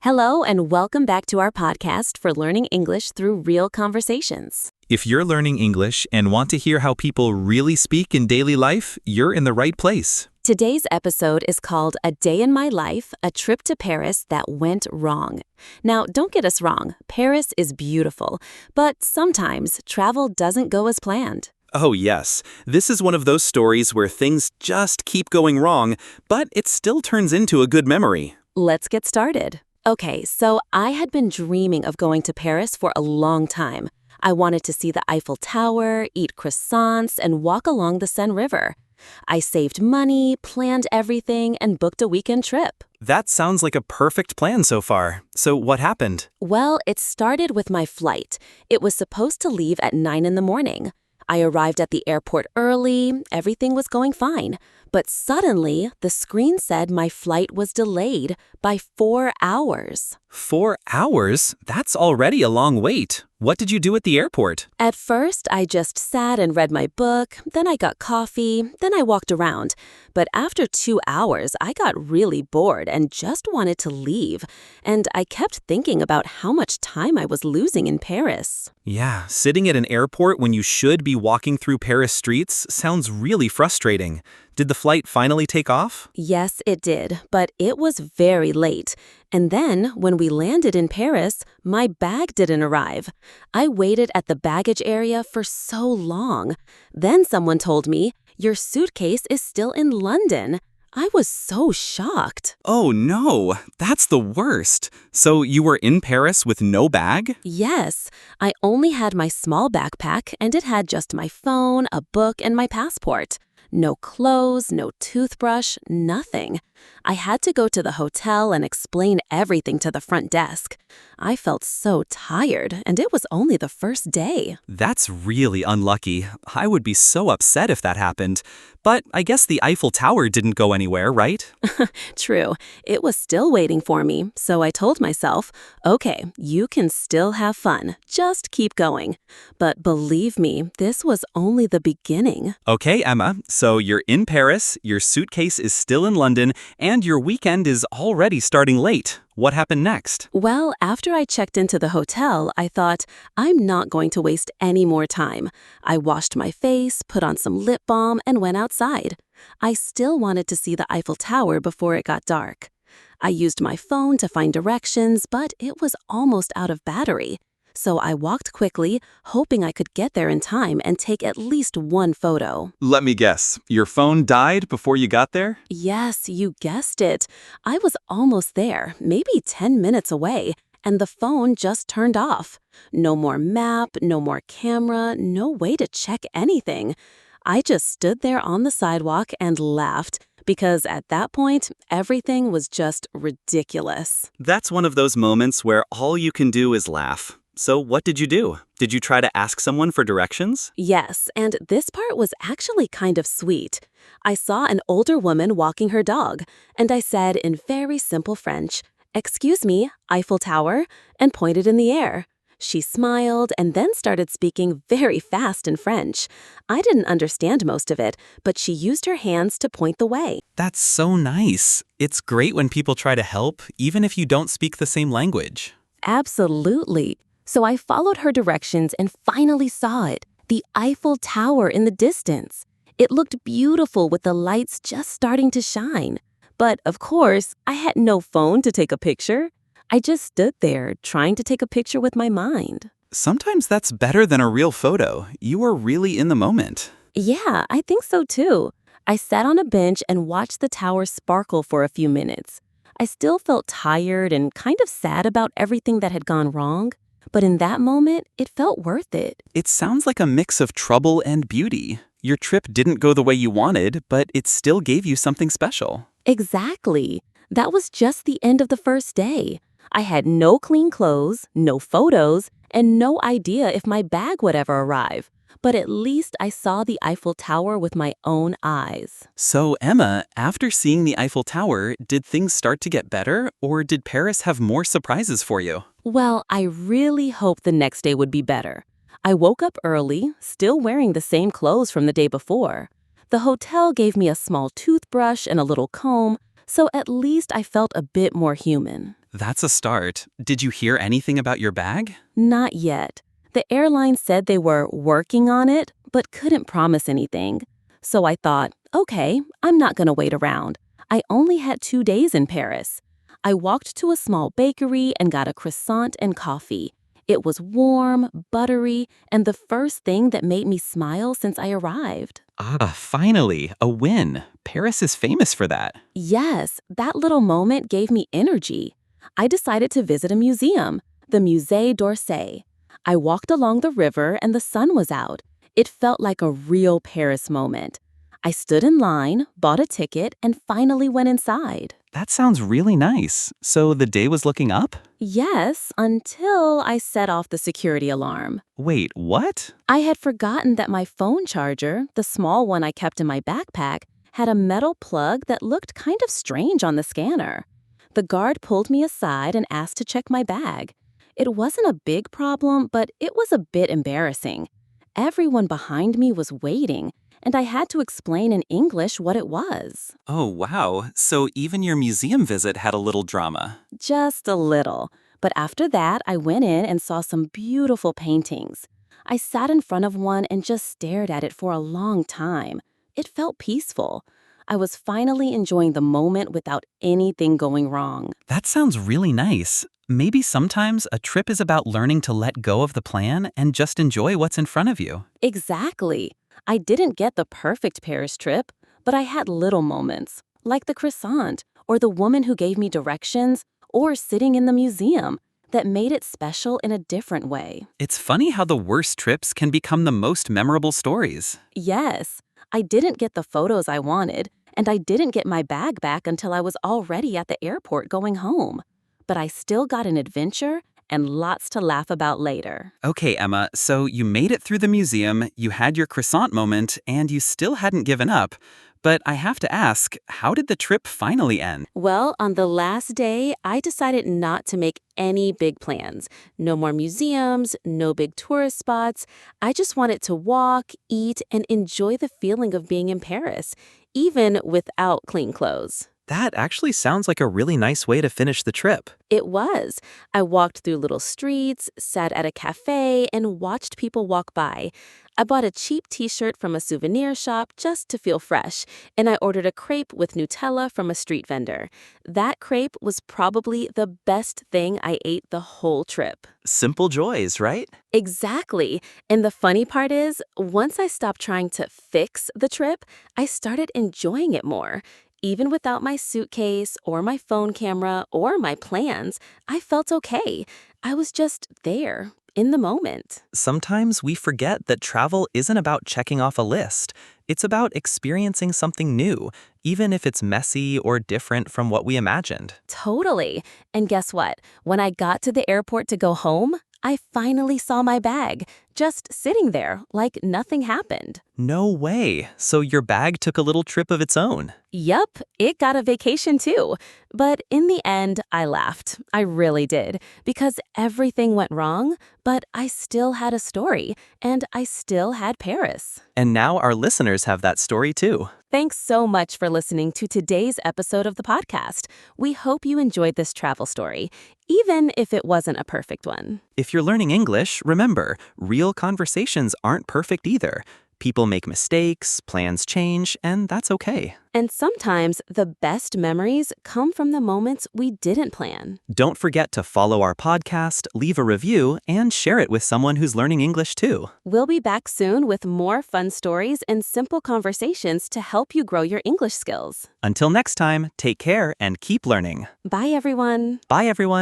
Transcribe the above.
Hello, and welcome back to our podcast for learning English through real conversations. If you're learning English and want to hear how people really speak in daily life, you're in the right place. Today's episode is called A Day in My Life, a Trip to Paris That Went Wrong. Now, don't get us wrong, Paris is beautiful, but sometimes travel doesn't go as planned. Oh yes, this is one of those stories where things just keep going wrong, but it still turns into a good memory. Let's get started. Okay, so I had been dreaming of going to Paris for a long time. I wanted to see the Eiffel Tower, eat croissants, and walk along the Seine River. I saved money, planned everything, and booked a weekend trip. That sounds like a perfect plan so far. So what happened? Well, it started with my flight. It was supposed to leave at 9 in the morning. I arrived at the airport early, everything was going fine. But suddenly, the screen said my flight was delayed by 4 hours. 4 hours? That's already a long wait. What did you do at the airport? At first, I just sat and read my book, then I got coffee, then I walked around. But after 2 hours, I got really bored and just wanted to leave. And I kept thinking about how much time I was losing in Paris. Yeah, sitting at an airport when you should be walking through Paris streets sounds really frustrating. Did the flight finally take off? Yes, it did, but it was very late. And then, when we landed in Paris, my bag didn't arrive. I waited at the baggage area for so long. Then someone told me, "Your suitcase is still in London." I was so shocked. Oh no, that's the worst. So you were in Paris with no bag? Yes, I only had my small backpack and it had just my phone, a book, and my passport. No clothes, no toothbrush, nothing. I had to go to the hotel and explain everything to the front desk. I felt so tired, and it was only the first day. That's really unlucky. I would be so upset if that happened. But I guess the Eiffel Tower didn't go anywhere, right? True, it was still waiting for me, so I told myself, okay, you can still have fun, just keep going. But believe me, this was only the beginning. Okay, Emma, so you're in Paris, your suitcase is still in London, and your weekend is already starting late. What happened next? Well, after I checked into the hotel, I thought, I'm not going to waste any more time. I washed my face, put on some lip balm, and went outside. I still wanted to see the Eiffel Tower before it got dark. I used my phone to find directions, but it was almost out of battery. So I walked quickly, hoping I could get there in time and take at least one photo. Let me guess, your phone died before you got there? Yes, you guessed it. I was almost there, maybe 10 minutes away, and the phone just turned off. No more map, no more camera, no way to check anything. I just stood there on the sidewalk and laughed, because at that point, everything was just ridiculous. That's one of those moments where all you can do is laugh. So what did you do? Did you try to ask someone for directions? Yes, and this part was actually kind of sweet. I saw an older woman walking her dog, and I said in very simple French, "Excuse me, Eiffel Tower," and pointed in the air. She smiled and then started speaking very fast in French. I didn't understand most of it, but she used her hands to point the way. That's so nice. It's great when people try to help, even if you don't speak the same language. Absolutely. So I followed her directions and finally saw it, the Eiffel Tower in the distance. It looked beautiful with the lights just starting to shine. But of course, I had no phone to take a picture. I just stood there trying to take a picture with my mind. Sometimes that's better than a real photo. You are really in the moment. Yeah, I think so too. I sat on a bench and watched the tower sparkle for a few minutes. I still felt tired and kind of sad about everything that had gone wrong. But in that moment, it felt worth it. It sounds like a mix of trouble and beauty. Your trip didn't go the way you wanted, but it still gave you something special. Exactly. That was just the end of the first day. I had no clean clothes, no photos, and no idea if my bag would ever arrive. But at least I saw the Eiffel Tower with my own eyes. So, Emma, after seeing the Eiffel Tower, did things start to get better, or did Paris have more surprises for you? Well, I really hoped the next day would be better. I woke up early, still wearing the same clothes from the day before. The hotel gave me a small toothbrush and a little comb, so at least I felt a bit more human. That's a start. Did you hear anything about your bag? Not yet. The airline said they were working on it, but couldn't promise anything. So I thought, okay, I'm not going to wait around. I only had 2 days in Paris. I walked to a small bakery and got a croissant and coffee. It was warm, buttery, and the first thing that made me smile since I arrived. Ah, finally, a win. Paris is famous for that. Yes, that little moment gave me energy. I decided to visit a museum, the Musée d'Orsay. I walked along the river and the sun was out. It felt like a real Paris moment. I stood in line, bought a ticket, and finally went inside. That sounds really nice. So the day was looking up? Yes, until I set off the security alarm. Wait, what? I had forgotten that my phone charger, the small one I kept in my backpack, had a metal plug that looked kind of strange on the scanner. The guard pulled me aside and asked to check my bag. It wasn't a big problem, but it was a bit embarrassing. Everyone behind me was waiting, and I had to explain in English what it was. Oh, wow. So even your museum visit had a little drama. Just a little. But after that, I went in and saw some beautiful paintings. I sat in front of one and just stared at it for a long time. It felt peaceful. I was finally enjoying the moment without anything going wrong. That sounds really nice. Maybe sometimes a trip is about learning to let go of the plan and just enjoy what's in front of you. Exactly. I didn't get the perfect Paris trip, but I had little moments, like the croissant, or the woman who gave me directions, or sitting in the museum, that made it special in a different way. It's funny how the worst trips can become the most memorable stories. Yes, I didn't get the photos I wanted, and I didn't get my bag back until I was already at the airport going home. But I still got an adventure and lots to laugh about later. Okay, Emma, so you made it through the museum, you had your croissant moment, and you still hadn't given up. But I have to ask, how did the trip finally end? Well, on the last day, I decided not to make any big plans. No more museums, no big tourist spots. I just wanted to walk, eat, and enjoy the feeling of being in Paris, even without clean clothes. That actually sounds like a really nice way to finish the trip. It was. I walked through little streets, sat at a cafe, and watched people walk by. I bought a cheap t-shirt from a souvenir shop just to feel fresh, and I ordered a crepe with Nutella from a street vendor. That crepe was probably the best thing I ate the whole trip. Simple joys, right? Exactly. And the funny part is, once I stopped trying to fix the trip, I started enjoying it more. Even without my suitcase or my phone camera or my plans, I felt okay. I was just there, in the moment. Sometimes we forget that travel isn't about checking off a list. It's about experiencing something new, even if it's messy or different from what we imagined. Totally. And guess what? When I got to the airport to go home, I finally saw my bag, just sitting there like nothing happened. No way. So your bag took a little trip of its own. Yup, it got a vacation too. But in the end, I laughed. I really did. Because everything went wrong, but I still had a story, and I still had Paris. And now our listeners have that story too. Thanks so much for listening to today's episode of the podcast. We hope you enjoyed this travel story, even if it wasn't a perfect one. If you're learning English, remember, real conversations aren't perfect either. People make mistakes, plans change, and that's okay. And sometimes the best memories come from the moments we didn't plan. Don't forget to follow our podcast, leave a review, and share it with someone who's learning English too. We'll be back soon with more fun stories and simple conversations to help you grow your English skills. Until next time, take care and keep learning. Bye, everyone. Bye, everyone.